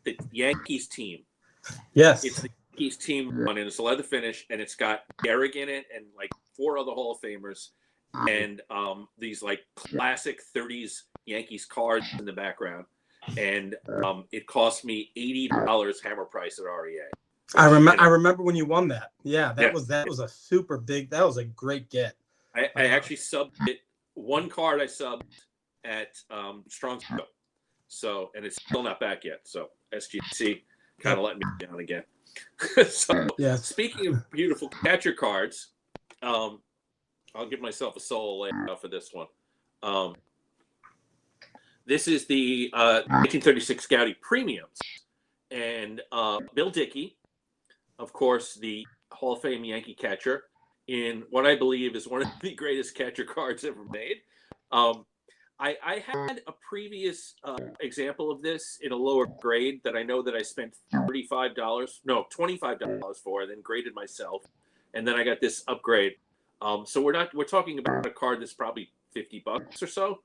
Speaker 2: The Yankees team.
Speaker 3: Yes.
Speaker 2: It's the Yankees team one, and it's a leather finish, and it's got Derrick in it, and like 4 other Hall of Famers, and these like classic 30s Yankees cards in the background, and it cost me $80 hammer price at REA.
Speaker 3: I remember when you won that. Yeah, that was a super big. That was a great get.
Speaker 2: I actually subbed it. One card I subbed at Strong's. So, and it's still not back yet. So SGC kind of let me down again. So speaking of beautiful catcher cards, I'll give myself a solo layout for this one. This is the 1936 Scouty Premiums, and Bill Dickey, of course, the Hall of Fame Yankee catcher, in what I believe is one of the greatest catcher cards ever made. I had a previous example of this in a lower grade that I know that I spent $25 for, then graded myself, and then I got this upgrade. So we're talking about a card that's probably $50 or so,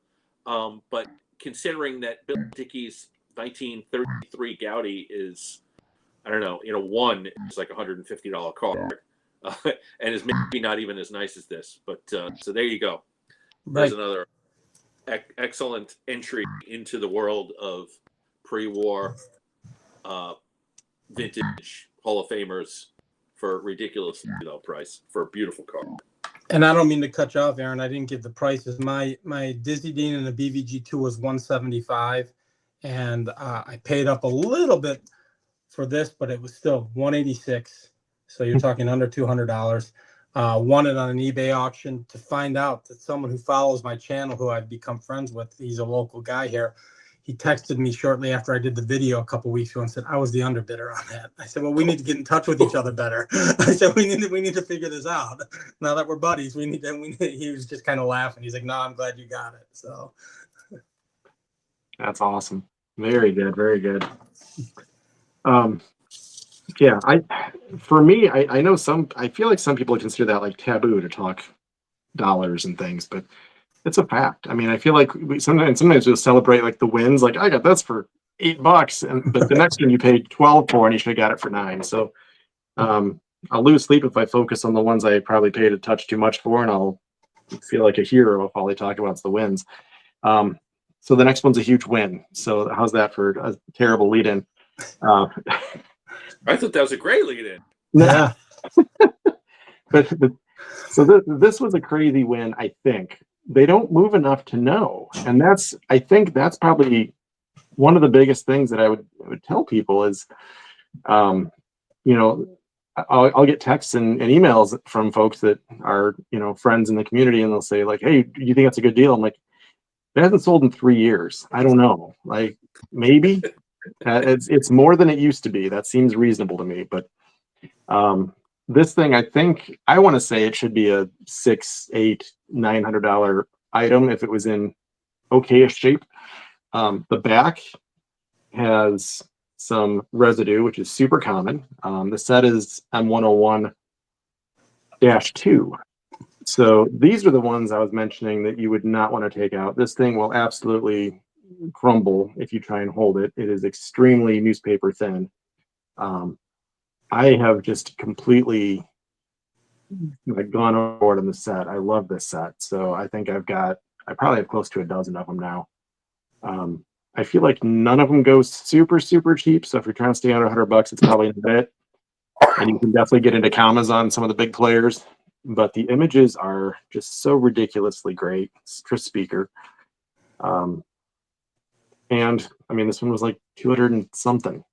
Speaker 2: but considering that Bill Dickey's 1933 Gouty is, I don't know, in a 1, it's like $150 card, and is maybe not even as nice as this. But so there you go. There's another excellent entry into the world of pre-war vintage Hall of Famers for ridiculously low price for a beautiful card.
Speaker 3: And I don't mean to cut you off, Aaron. I didn't give the prices. My Dizzy Dean and the BVG2 was $175, and I paid up a little bit for this, but it was still $186. So you're talking under $200. won it on an eBay auction, to find out that someone who follows my channel, who I've become friends with, he's a local guy here. He texted me shortly after I did the video a couple weeks ago and said, I was the underbidder on that. I said, well, we need to get in touch with each other better. I said, we need to figure this out. Now that we're buddies, he was just kind of laughing. He's like, no, I'm glad you got it. So
Speaker 4: That's awesome. Very good. Very good. Yeah, for me, I know I feel like some people consider that like taboo to talk dollars and things, but it's a fact. I mean, I feel like sometimes we'll celebrate like the wins, like I got this for $8, but the next one you paid 12 for, and you should have got it for 9. So I'll lose sleep if I focus on the ones I probably paid a touch too much for, and I'll feel like a hero if all they talk about is the wins. So the next one's a huge win. So how's that for a terrible lead-in?
Speaker 2: I thought that was a great lead-in.
Speaker 3: yeah.
Speaker 4: but so this was a crazy win. I think they don't move enough to know, and I think that's probably one of the biggest things that I would tell people is, I'll get texts and emails from folks that are friends in the community, and they'll say like, "Hey, do you think that's a good deal?" I'm like, "It hasn't sold in 3 years. I don't know. Like maybe it's more than it used to be. That seems reasonable to me, but." This thing, I think I want to say it should be a $600, $800, $900 item if it was in okay-ish shape. The back has some residue, which is super common. The set is M101-2. So these are the ones I was mentioning that you would not want to take out. This thing will absolutely crumble if you try and hold it. It is extremely newspaper thin. I have just completely gone overboard on the set. I love this set. So I think I probably have close to a dozen of them now. I feel like none of them go super, super cheap. So if you're trying to stay under $100, it's probably not it. And you can definitely get into commas on some of the big players. But the images are just so ridiculously great. It's Chris Speaker. And I mean, this one was like 200 and something.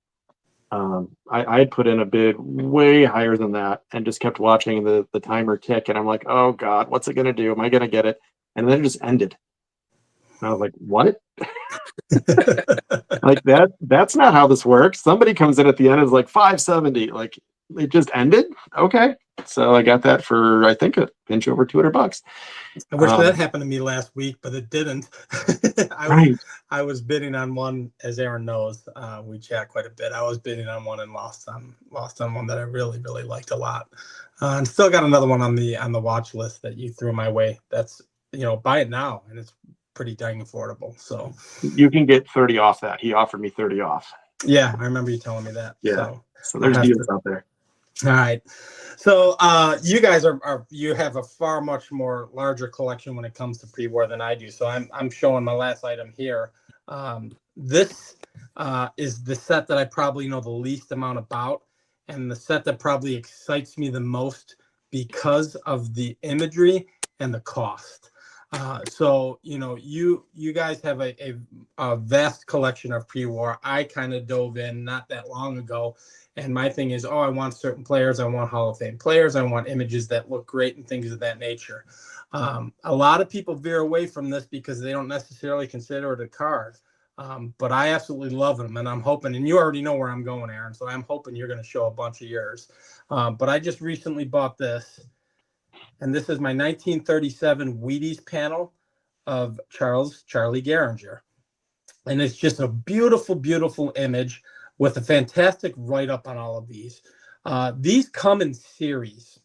Speaker 4: I had put in a bid way higher than that and just kept watching the timer tick, and I'm like, oh God, what's it gonna do? Am I gonna get it? And then it just ended. And I was like, what? Like that's not how this works. Somebody comes in at the end and is like 570. Like it just ended. Okay. So I got that for I think a pinch over $200.
Speaker 3: I wish that happened to me last week, but it didn't. I was bidding on one, as Aaron knows. We chat quite a bit. I was bidding on one and lost on one that I really, really liked a lot. And still got another one on the watch list that you threw my way. That's buy it now, and it's pretty dang affordable. So
Speaker 4: you can get 30 off that. He offered me 30 off.
Speaker 3: Yeah, I remember you telling me that.
Speaker 4: Yeah. So there's deals out there.
Speaker 3: All right. So you guys you have a far much more larger collection when it comes to pre-war than I do. So I'm showing my last item here. This is the set that I probably know the least amount about, and the set that probably excites me the most because of the imagery and the cost. So you guys have a vast collection of pre-war. I kind of dove in not that long ago. And my thing is, I want certain players. I want Hall of Fame players. I want images that look great and things of that nature. A lot of people veer away from this because they don't necessarily consider it a card. But I absolutely love them. And I'm hoping, and you already know where I'm going, Aaron, so I'm hoping you're going to show a bunch of yours. But I just recently bought this. And this is my 1937 Wheaties panel of Charlie Gehringer. And it's just a beautiful, beautiful image with a fantastic write-up on all of these. These come in series.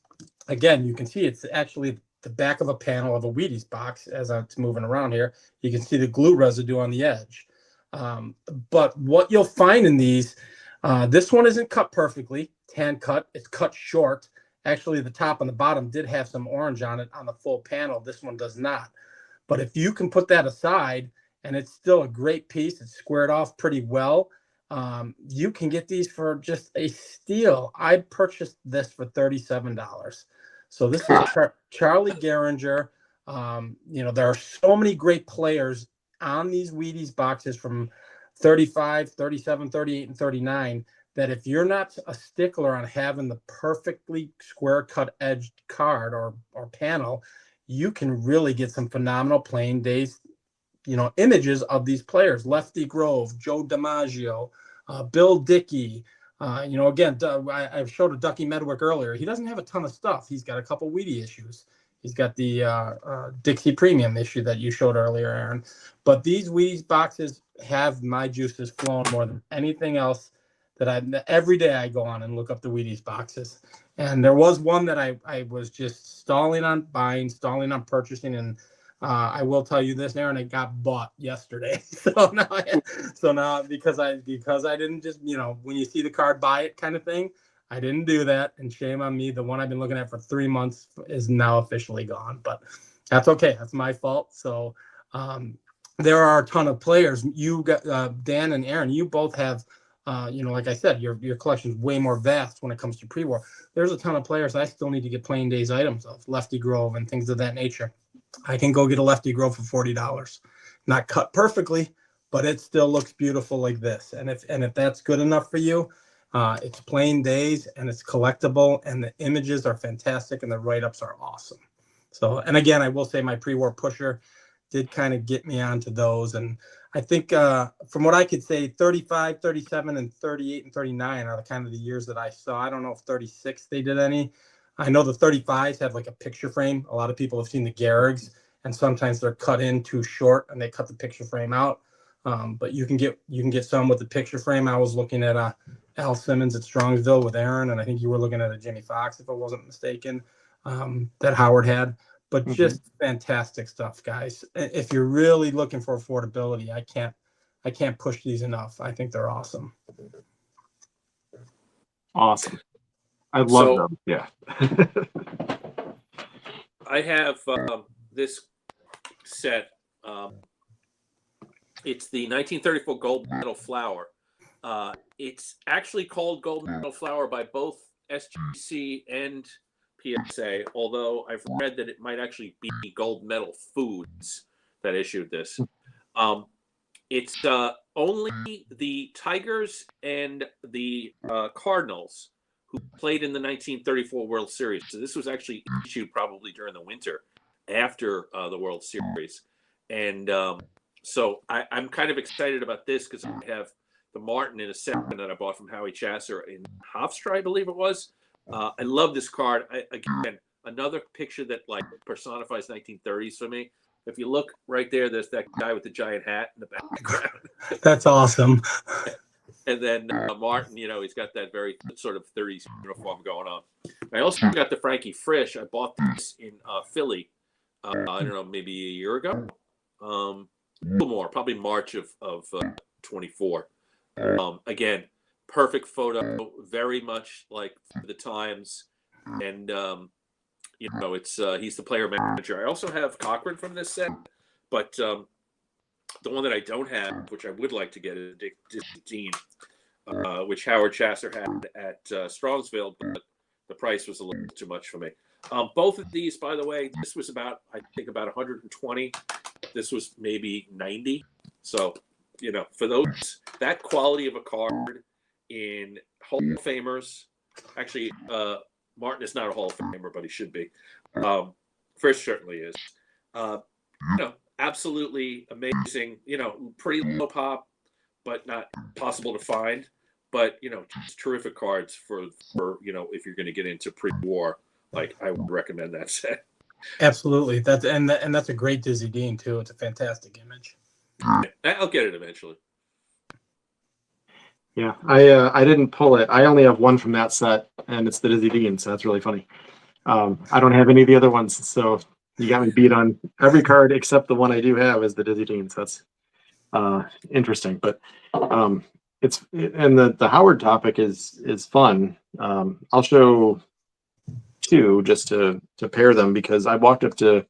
Speaker 3: Again, you can see it's actually the back of a panel of a Wheaties box as it's moving around here. You can see the glue residue on the edge. But what you'll find in these, this one isn't cut perfectly, hand cut. It's cut short. Actually, the top and the bottom did have some orange on it on the full panel. This one does not. But if you can put that aside, and it's still a great piece, it's squared off pretty well, you can get these for just a steal. I purchased this for $37. So this is Charlie Gehringer. There are so many great players on these Wheaties boxes from 35, 37, 38, and 39 that if you're not a stickler on having the perfectly square cut edged card or panel, you can really get some phenomenal playing days, images of these players: Lefty Grove, Joe DiMaggio, Bill Dickey. Again, I showed a Ducky Medwick earlier. He doesn't have a ton of stuff. He's got a couple weedy issues. He's got the Dixie Premium issue that you showed earlier, Aaron. But these Wheaties boxes have my juices flowing more than anything else. Every day I go on and look up the Wheaties boxes. And there was one that I was just stalling on buying, stalling on purchasing, and I will tell you this, Aaron, it got bought yesterday. So now because I didn't just, when you see the card, buy it kind of thing, I didn't do that, and shame on me. The one I've been looking at for 3 months is now officially gone, but that's okay. That's my fault. So there are a ton of players. You got Dan and Aaron. You both have, like I said, your collection is way more vast when it comes to pre-war. There's a ton of players I still need to get playing days items of, Lefty Grove and things of that nature. I can go get a Lefty Grove for $40. Not cut perfectly, but it still looks beautiful like this. And if that's good enough for you, it's plain days and it's collectible and the images are fantastic and the write-ups are awesome. So, and again, I will say my pre-war pusher did kind of get me onto those. And I think from what I could say, 35, 37, and 38 and 39 are the kind of the years that I saw. I don't know if 36 they did any. I know the 35s have like a picture frame. A lot of people have seen the Gehrigs, and sometimes they're cut in too short and they cut the picture frame out. But you can get some with the picture frame. I was looking at Al Simmons at Strongsville with Aaron, and I think you were looking at a Jimmy Fox, if I wasn't mistaken, that Howard had. But just fantastic stuff, guys. If you're really looking for affordability, I can't push these enough. I think they're awesome.
Speaker 4: Awesome. I love them. Yeah.
Speaker 2: I have this set. It's the 1934 Gold Medal Flower. It's actually called Gold Medal Flower by both SGC and PSA, although I've read that it might actually be Gold Medal Foods that issued this. It's only the Tigers and the Cardinals who played in the 1934 World Series. So this was actually issued probably during the winter after the World Series. And so I'm kind of excited about this because I have the Martin in a set that I bought from Howie Chasser in Hofstra, I believe it was. I love this card. Again, another picture that like personifies 1930s for me. If you look right there, there's that guy with the giant hat in the background.
Speaker 3: That's awesome.
Speaker 2: And then Martin, he's got that very sort of 30s uniform going on. I also got the Frankie Frisch. I bought this in Philly, I don't know, maybe a year ago. A little more, probably March of 24. Again, perfect photo, very much like the times. And, it's he's the player manager. I also have Cochran from this set, but the one that I don't have, which I would like to get, is Disney Dean, which Howard Chasser had at Strongsville, but the price was a little too much for me. Both of these, by the way, this was about 120. This was maybe 90. So, for those, that quality of a card in Hall of Famers, actually, Martin is not a Hall of Famer, but he should be. Frisch certainly is. Absolutely amazing. Pretty low pop, but not possible to find. But just terrific cards for if you're going to get into pre-war, like I would recommend that set.
Speaker 3: Absolutely. That's a great Dizzy Dean too. It's a fantastic image.
Speaker 2: I'll get it eventually.
Speaker 4: Yeah, I didn't pull it. I only have one from that set, and it's the Dizzy Dean, so that's really funny. I don't have any of the other ones, so you got me beat on every card except the one I do have is the Dizzy Dean. So that's interesting. But and the Howard topic is fun. I'll show two just to pair them because I walked up to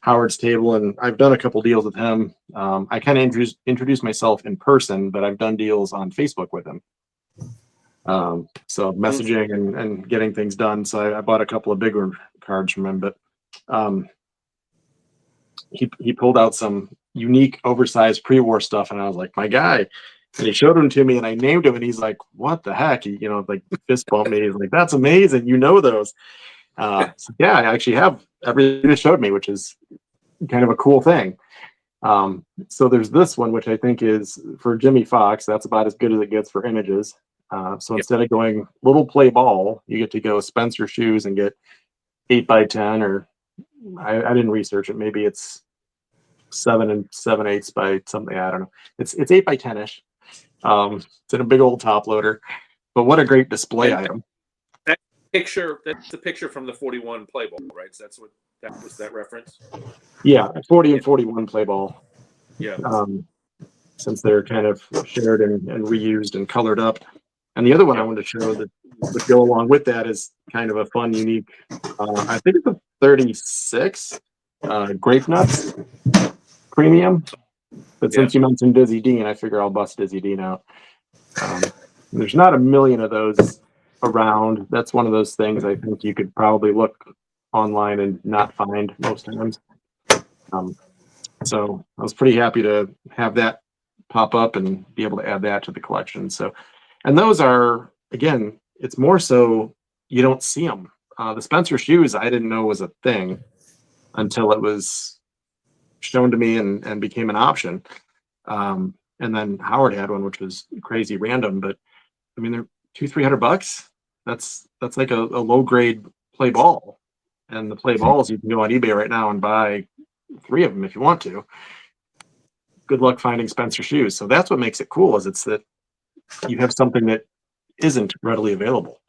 Speaker 4: Howard's table and I've done a couple deals with him. I kind of introduced myself in person, but I've done deals on Facebook with him. So messaging and getting things done. So I bought a couple of bigger cards from him, but he pulled out some unique oversized pre-war stuff and I was like, my guy. And he showed them to me, and I named him, and he's like, "What the heck?" He, like fist bumped me. He's like, "That's amazing! You know those?" So yeah, I actually have everything he showed me, which is kind of a cool thing. So there's this one, which I think is for Jimmy Fox. That's about as good as it gets for images. So
Speaker 2: Yep.
Speaker 4: instead of going little play ball, you get to go Spencer shoes and get 8x10, or I didn't research it. Maybe it's 7 7/8 by something. I don't know. It's 8x10ish. It's in a big old top loader, but what a great display
Speaker 2: And
Speaker 4: item.
Speaker 2: that's the picture from the 41 play ball, right? So that's what that was, that reference.
Speaker 4: Yeah, 40 and
Speaker 2: Yeah.
Speaker 4: 41 play ball.
Speaker 2: Yeah.
Speaker 4: Since they're kind of shared and reused and colored up. And the other one I
Speaker 2: Yeah.
Speaker 4: wanted to show that would go along with that is kind of a fun, unique, I think it's a 36 grape nuts premium. But since you mentioned Dizzy Dean, I figure I'll bust Dizzy Dean out. There's not a million of those around. That's one of those things I think you could probably look online and not find most times. So I was pretty happy to have that pop up and be able to add that to the collection. So, and those are, again, it's more so you don't see them. The Spencer shoes I didn't know was a thing until it was shown to me and became an option. And then Howard had one, which was crazy random, but I mean, they're $200-300. That's like a low grade play ball. And the play balls, you can go on eBay right now and buy 3 of them if you want to. Good luck finding Spencer shoes. So that's what makes it cool, is it's that you have something that isn't readily available.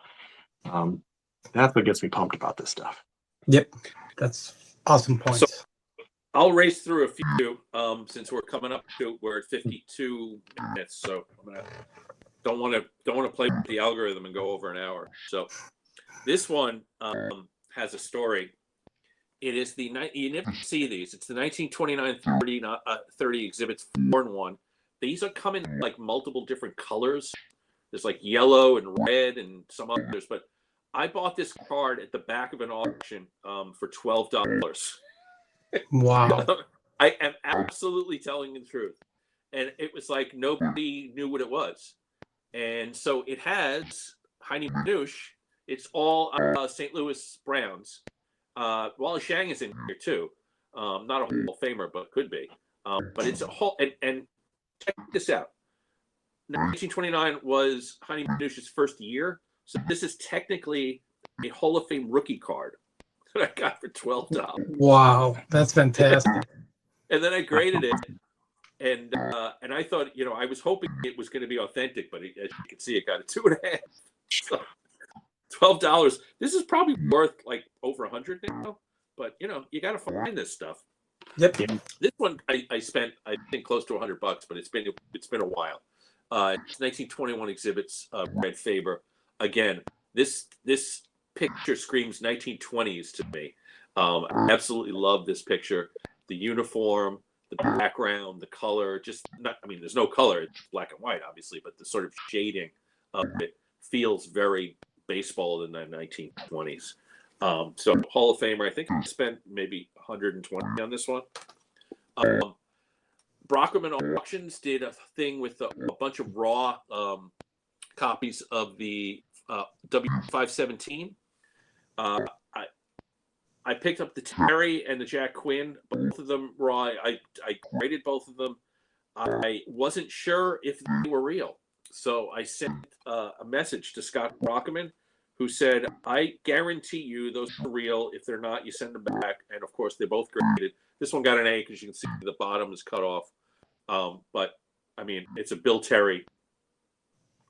Speaker 4: That's what gets me pumped about this stuff.
Speaker 3: Yep, that's awesome points.
Speaker 2: So I'll race through a few since we're at 52 minutes. So I'm gonna don't want to play with the algorithm and go over an hour. So this one has a story. It is you never see these. It's the 1929 30 exhibits 4 and 1. These are coming like multiple different colors. There's like yellow and red and some others. But I bought this card at the back of an auction for $12.
Speaker 3: Wow.
Speaker 2: I am absolutely telling the truth. And it was like nobody knew what it was. And so it has Heine Manouche. It's all St. Louis Browns. Wally Shang is in here too. Not a Hall of Famer, but could be. But it's a whole and check this out. 1929 was Heine Manouche's first year, so this is technically a Hall of Fame rookie card that I got for $12.
Speaker 3: Wow, that's fantastic.
Speaker 2: And then I graded it, and I thought, I was hoping it was going to be authentic, but as you can see, it got a 2.5. So $12. This is probably worth like over 100 now, but you got to find this stuff.
Speaker 3: Yep.
Speaker 2: This one I spent, I think, close to $100, but it's been a while. It's 1921 exhibits, Red Faber. Again, this picture screams 1920s to me. I absolutely love this picture. The uniform, the background, the color, there's no color. It's black and white, obviously, but the sort of shading of it feels very baseball in the 1920s. So Hall of Famer, I think I spent maybe 120 on this one. Brockerman Auctions did a thing with a bunch of raw copies of the W517. I picked up the Terry and the Jack Quinn, both of them raw. I graded both of them. I wasn't sure if they were real. So I sent a message to Scott Brockerman, who said, I guarantee you those are real. If they're not, you send them back. And of course, they're both graded. This one got an A because you can see the bottom is cut off. But I mean, it's a Bill Terry.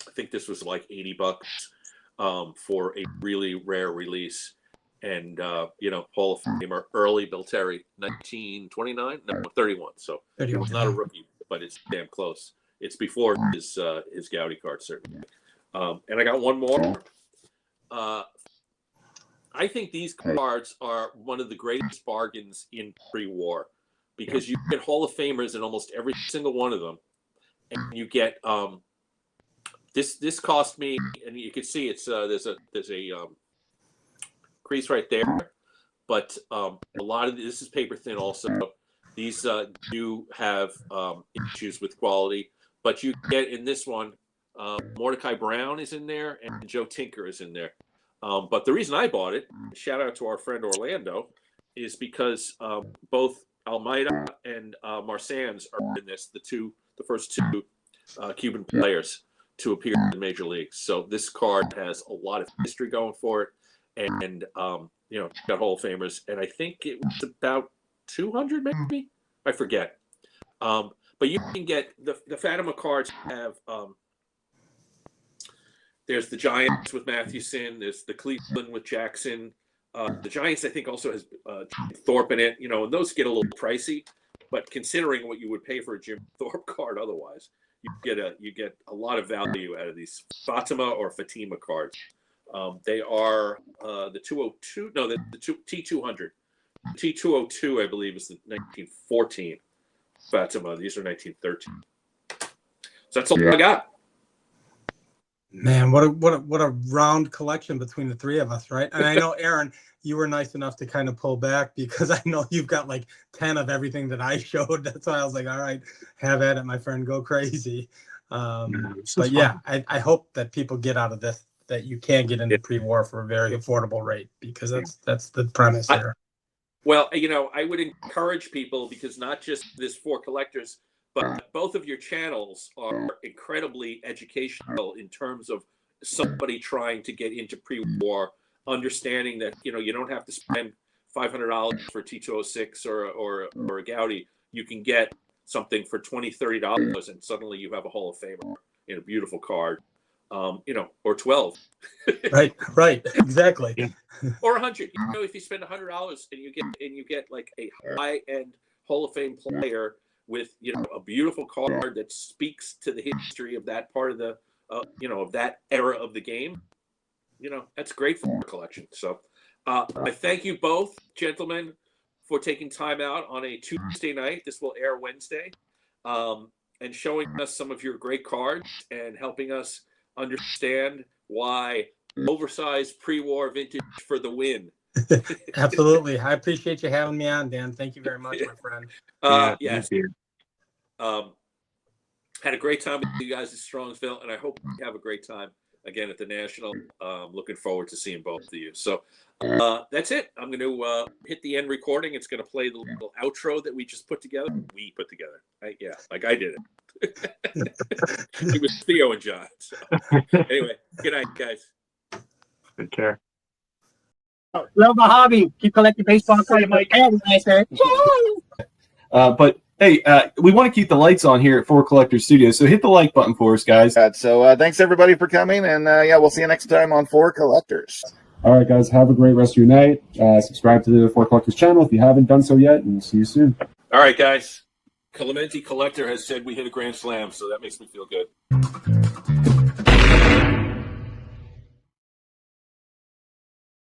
Speaker 2: I think this was like $80 for a really rare release. And, Hall of Famer, early Bill Terry, 1929, no, 31. So it's not a rookie, but it's damn close. It's before his Gaudy card, certainly. And I got one more. I think these cards are one of the greatest bargains in pre-war because you get Hall of Famers in almost every single one of them, and you get this cost me, and you can see it's there's a crease right there, but a lot of this is paper thin. Also, these do have issues with quality, but you get in this one, Mordecai Brown is in there and Joe Tinker is in there. But the reason I bought it, shout out to our friend Orlando, is because both Almeida and Marsands are in this, the first two Cuban players to appear in Major Leagues. So this card has a lot of history going for it, and got Hall of Famers, and I think it was about 200, maybe, I forget. But you can get the Fatima cards have. There's the Giants with Mathewson. There's the Cleveland with Jackson. The Giants, I think, also has Thorpe in it. And those get a little pricey. But considering what you would pay for a Jim Thorpe card otherwise, you get a lot of value out of these Fatima or Fatima cards. They are the 202. No, the T200. T202, I believe, is the 1914 Fatima. These are 1913. So that's all I got.
Speaker 3: Man, what a round collection between the three of us, right? And I know, Aaron, you were nice enough to kind of pull back because I know you've got like 10 of everything that I showed. That's why I was like, all right, have at it, my friend, go crazy. But yeah, I hope that people get out of this that you can get into pre-war for a very affordable rate, because that's the premise here.
Speaker 2: Well, I would encourage people, because not just this For Collectors, but both of your channels are incredibly educational in terms of somebody trying to get into pre-war, understanding that you don't have to spend $500 for T206 or a Gaudi. You can get something for $20-$30, and suddenly you have a Hall of Famer in a beautiful card, or 12.
Speaker 3: Right, exactly.
Speaker 2: Or 100. If you spend $100 and you get like a high-end Hall of Fame player with a beautiful card that speaks to the history of that part of the of that era of the game, that's great for a collection. So I thank you both, gentlemen, for taking time out on a Tuesday night. This will air Wednesday, and showing us some of your great cards and helping us understand why Oversized pre-war vintage for the win.
Speaker 3: Absolutely. I appreciate you having me on, Dan. Thank you very much, my friend.
Speaker 2: Yes. Had a great time with you guys at Strongsville, and I hope you have a great time again at the National. Looking forward to seeing both of you. So that's it. I'm going to hit the end recording. It's going to play the little outro that we just put together. We put together. Like I did it. It was Theo and John. So. Anyway, good night, guys.
Speaker 4: Take care.
Speaker 5: Love my hobby. Keep collecting baseball cards.
Speaker 6: But hey, we want to keep the lights on here at For Collectors Studios, so hit the like button for us, guys.
Speaker 1: So thanks everybody for coming, and we'll see you next time on For Collectors.
Speaker 7: All right, guys, have a great rest of your night. Subscribe to the For Collectors channel if you haven't done so yet, and we'll see you soon.
Speaker 2: All right, guys. Clemente Collector has said we hit a grand slam, so that makes me feel good.